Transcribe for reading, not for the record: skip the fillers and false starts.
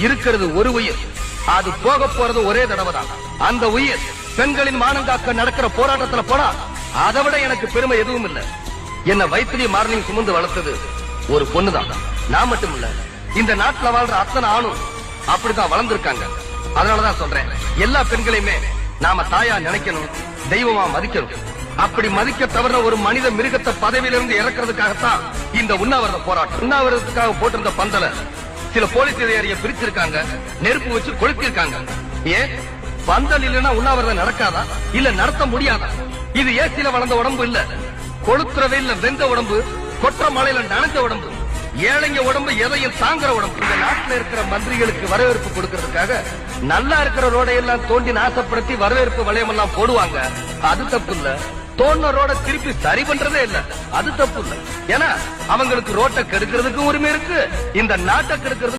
இருக்கிறது ஒரு உயிர், அது போக போறது ஒரே தடவை தான். அந்த உயிர் பெண்களின் மானங்காக்க நடக்கிற போராட்டத்துல போனா அதை விட எனக்கு பெருமை எதுவும் இல்ல. என்ன வயிற்றுலயே மார்னிங் சுமந்து வளர்த்தது ஒரு பொண்ணுதான். நான் மட்டும் இல்ல, இந்த நாட்டுல வாழ்ற அத்தனை ஆணும் அப்படிதான் வளர்ந்திருக்காங்க. அதனாலதான் சொல்றேன், எல்லா பெண்களையுமே நாம தாயா நினைக்கணும், தெய்வமா மதிக்கணும். அப்படி மதிக்க தவிர ஒரு மனித மிருகத்தை பதவியிலிருந்து இறக்குறதுக்காகத்தான் இந்த உண்ணாவிரத போராட்டம். உண்ணாவிரதத்துக்காக போட்டிருந்த பந்தல சில போலீஸ் அதிகாரிய பிரிச்சிருக்காங்க, நெருப்பு வச்சு கொளுத்திருக்காங்க. ஏன் பந்தல் இல்லைன்னா உண்ணாவிரதம் நடக்காதா? இல்ல நடத்த முடியாதா? இது ஏசில வளர்ந்த உடம்பு இல்ல, கொளுத்துற வெயில்ல வெந்த உடம்பு, கொற்ற மலையில நனைஞ்ச உடம்பு, ஏழைங்க உடம்பு எதையும் தாங்குற உடம்பு. இந்த நாட்டுல இருக்கிற மந்திரிகளுக்கு வரவேற்பு கொடுக்கறதுக்காக நல்லா இருக்கிற ரோடையெல்லாம் தோண்டி நாசப்படுத்தி வரவேற்பு வளையம் எல்லாம் போடுவாங்க. அது தப்பு இல்ல. தோண்ட ரோட திருப்பி சரி பண்றதே இல்ல, அது தப்பு இல்ல. ஏன்னா அவங்களுக்கு ரோட்டை கெடுக்கிறதுக்கும் உரிமை இருக்கு, இந்த நாட்டை கெடுக்கிறது